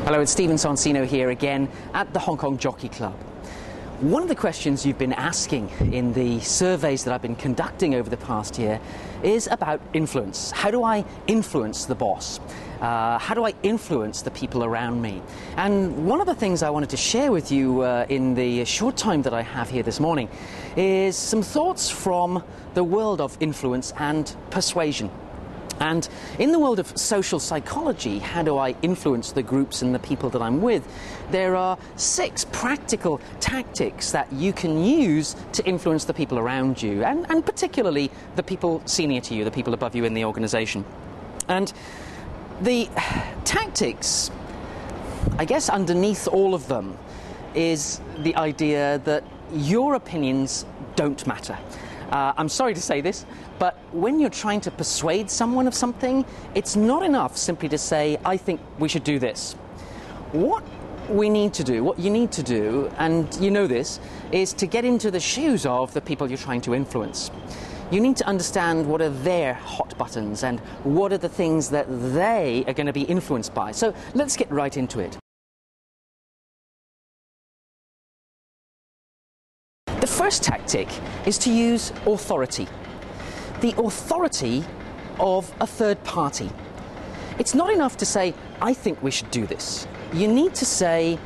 Hello, it's Stephen Sonsino here again at the Hong Kong Jockey Club. One of the questions you've been asking in the surveys that I've been conducting over the past year is about influence. How do I influence the boss? How do I influence the people around me? And one of the things I wanted to share with you in the short time that I have here this morning is some thoughts from the world of influence and persuasion. And in the world of social psychology, how do I influence the groups and the people that I'm with? There are 6 practical tactics that you can use to influence the people around you, and particularly the people senior to you, the people above you in the organization. And the tactics, I guess underneath all of them, is the idea that your opinions don't matter. I'm sorry to say this, but when you're trying to persuade someone of something, it's not enough simply to say, I think we should do this. What you need to do, and you know this, is to get into the shoes of the people you're trying to influence. You need to understand what are their hot buttons and what are the things that they are going to be influenced by. So let's get right into it. The first tactic is to use authority. The authority of a third party. It's not enough to say, I think we should do this. You need to say,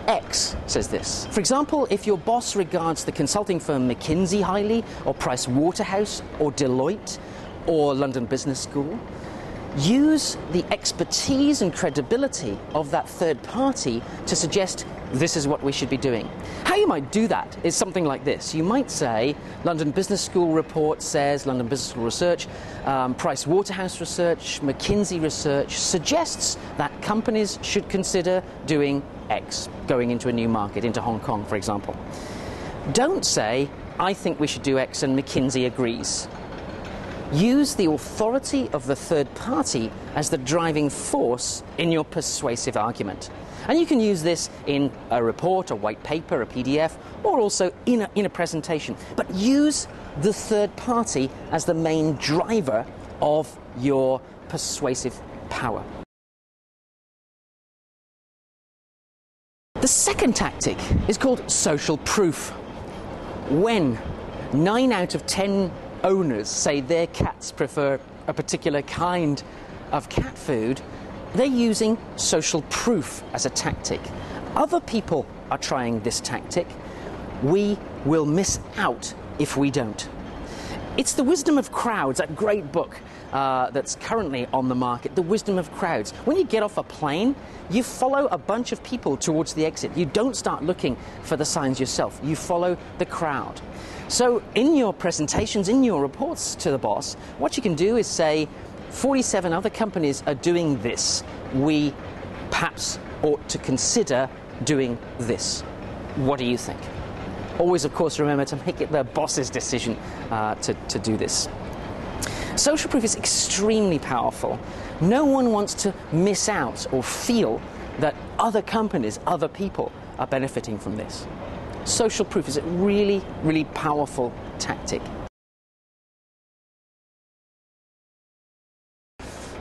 X says this. For example, if your boss regards the consulting firm McKinsey highly, or Price Waterhouse, or Deloitte, or London Business School, use the expertise and credibility of that third party to suggest this is what we should be doing. How you might do that is something like this. You might say, London Business School report says, London Business School research, Price Waterhouse research, McKinsey research suggests that companies should consider doing X, going into a new market, into Hong Kong, for example. Don't say, I think we should do X and McKinsey agrees. Use the authority of the third party as the driving force in your persuasive argument. And you can use this in a report, a white paper, a PDF, or also in a presentation. But use the third party as the main driver of your persuasive power. The second tactic is called social proof. When 9 out of 10 owners say their cats prefer a particular kind of cat food, they're using social proof as a tactic. Other people are trying this tactic. We will miss out if we don't. It's The Wisdom of Crowds, that great book that's currently on the market, The Wisdom of Crowds. When you get off a plane, you follow a bunch of people towards the exit. You don't start looking for the signs yourself. You follow the crowd. So in your presentations, in your reports to the boss, what you can do is say, 47 other companies are doing this. We perhaps ought to consider doing this. What do you think? Always, of course, remember to make it the boss's decision to do this. Social proof is extremely powerful. No one wants to miss out or feel that other companies, other people are benefiting from this. Social proof is a really, really powerful tactic.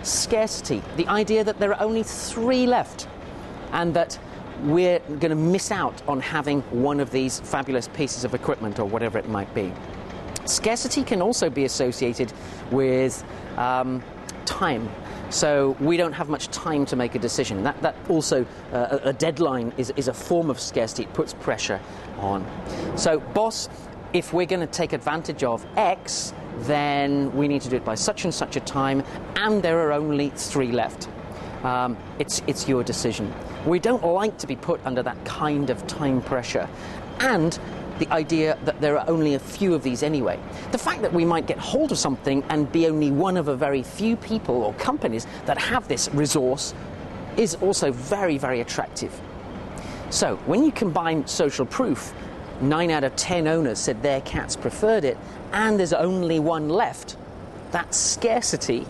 Scarcity, the idea that there are only 3 left and that we're going to miss out on having one of these fabulous pieces of equipment or whatever it might be. Scarcity can also be associated with time. So we don't have much time to make a decision. That also, a deadline is a form of scarcity. It puts pressure on. So, boss, if we're going to take advantage of X, then we need to do it by such and such a time, and there are only 3 left. It's your decision. We don't like to be put under that kind of time pressure, and the idea that there are only a few of these anyway. The fact that we might get hold of something and be only one of a very few people or companies that have this resource is also very, very attractive. So when you combine social proof, 9 out of 10 owners said their cats preferred it, and there's only 1 left, that scarcity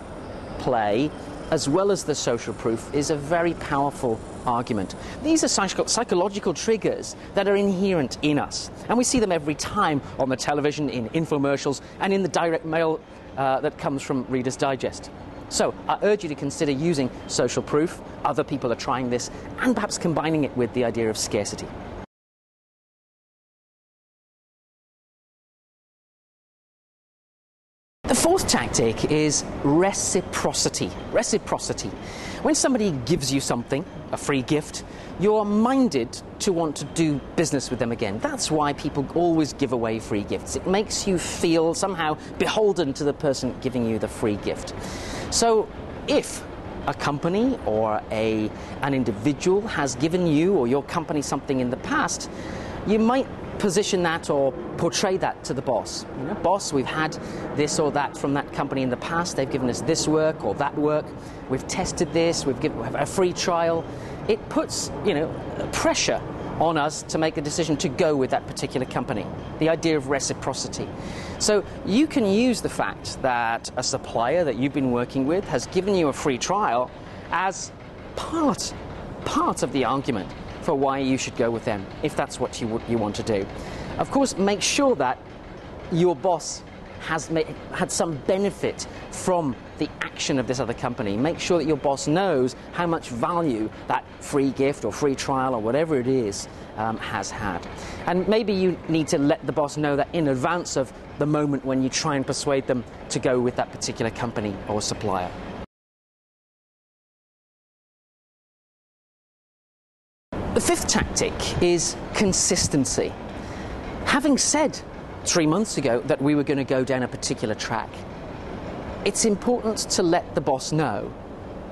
play, as well as the social proof, is a very powerful argument. These are psychological triggers that are inherent in us, and we see them every time on the television, in infomercials, and in the direct mail that comes from Reader's Digest. So I urge you to consider using social proof, other people are trying this, and perhaps combining it with the idea of scarcity. The fourth tactic is reciprocity. Reciprocity. When somebody gives you something, a free gift, you're minded to want to do business with them again. That's why people always give away free gifts. It makes you feel somehow beholden to the person giving you the free gift. So if a company or an individual has given you or your company something in the past, you might position that or portray that to the boss. You know, boss, we've had this or that from that company in the past. They've given us this work or that work. We've tested this. We have a free trial. It puts, pressure on us to make a decision to go with that particular company. The idea of reciprocity. So you can use the fact that a supplier that you've been working with has given you a free trial as part of the argument for why you should go with them, if that's what you want to do. Of course, make sure that your boss has had some benefit from the action of this other company. Make sure that your boss knows how much value that free gift or free trial or whatever it is has had. And maybe you need to let the boss know that in advance of the moment when you try and persuade them to go with that particular company or supplier. The fifth tactic is consistency. Having said 3 months ago that we were going to go down a particular track, it's important to let the boss know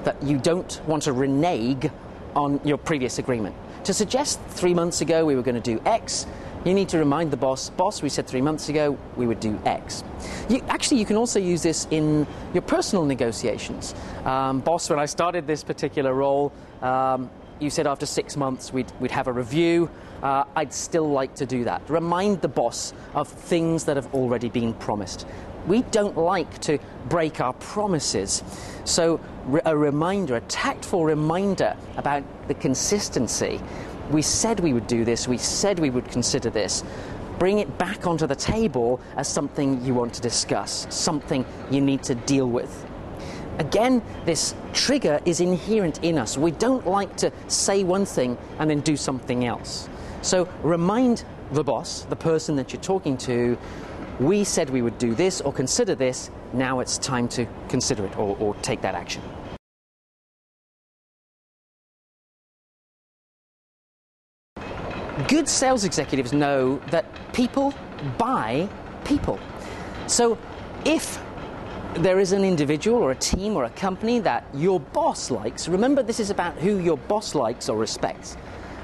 that you don't want to renege on your previous agreement. To suggest 3 months ago we were going to do X, you need to remind the boss, we said 3 months ago we would do X. You can also use this in your personal negotiations. Boss, when I started this particular role, you said after 6 months we'd have a review. I'd still like to do that. Remind the boss of things that have already been promised. We don't like to break our promises. So a reminder, a tactful reminder about the consistency. We said we would do this. We said we would consider this. Bring it back onto the table as something you want to discuss, something you need to deal with. Again, this trigger is inherent in us. We don't like to say one thing and then do something else. So remind the boss, the person that you're talking to, we said we would do this or consider this, now it's time to consider it or take that action. Good sales executives know that people buy people. So if there is an individual or a team or a company that your boss likes, remember this is about who your boss likes or respects.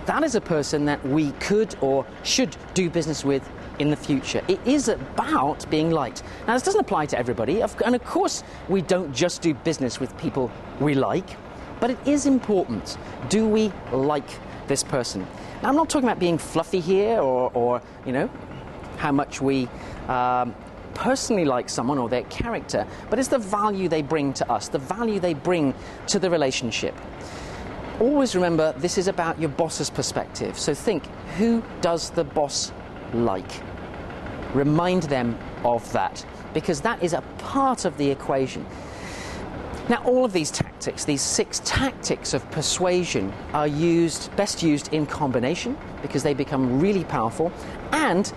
That is a person that we could or should do business with in the future. It is about being liked. Now, this doesn't apply to everybody, and of course we don't just do business with people we like, but it is important. Do we like this person? Now, I'm not talking about being fluffy here or how much we personally like someone or their character, but it's the value they bring to us, the value they bring to the relationship. Always remember, this is about your boss's perspective. So think, who does the boss like? Remind them of that, because that is a part of the equation. Now, all of these tactics, these 6 tactics of persuasion, are best used in combination because they become really powerful, and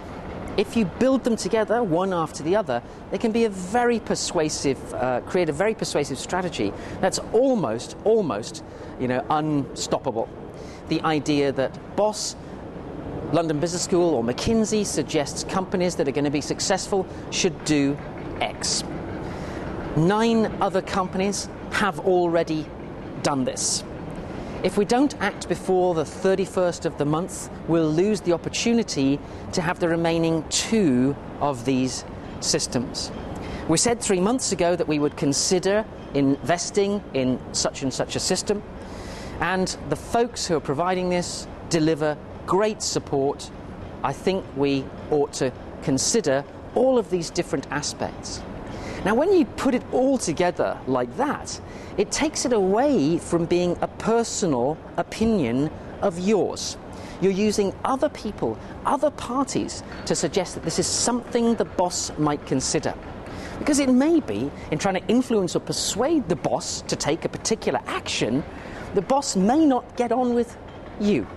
if you build them together, one after the other, they can be a very persuasive, create a very persuasive strategy that's almost, unstoppable. The idea that boss, London Business School or McKinsey suggests companies that are going to be successful should do X. 9 other companies have already done this. If we don't act before the 31st of the month, we'll lose the opportunity to have the remaining 2 of these systems. We said 3 months ago that we would consider investing in such and such a system, and the folks who are providing this deliver great support. I think we ought to consider all of these different aspects. Now, when you put it all together like that, it takes it away from being a personal opinion of yours. You're using other people, other parties, to suggest that this is something the boss might consider. Because it may be, in trying to influence or persuade the boss to take a particular action, the boss may not get on with you.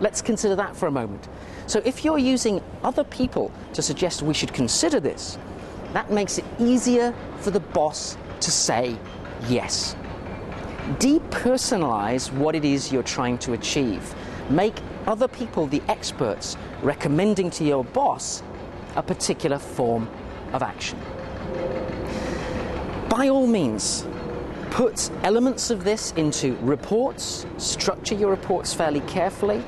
Let's consider that for a moment. So if you're using other people to suggest we should consider this, that makes it easier for the boss to say yes. Depersonalize what it is you're trying to achieve. Make other people the experts, recommending to your boss a particular form of action. By all means, put elements of this into reports, structure your reports fairly carefully,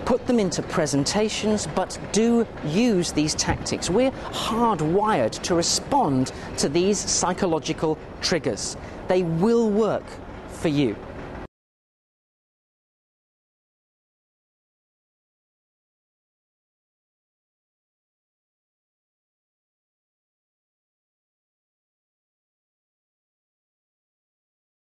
put them into presentations, but do use these tactics. We're hardwired to respond to these psychological triggers. They will work for you.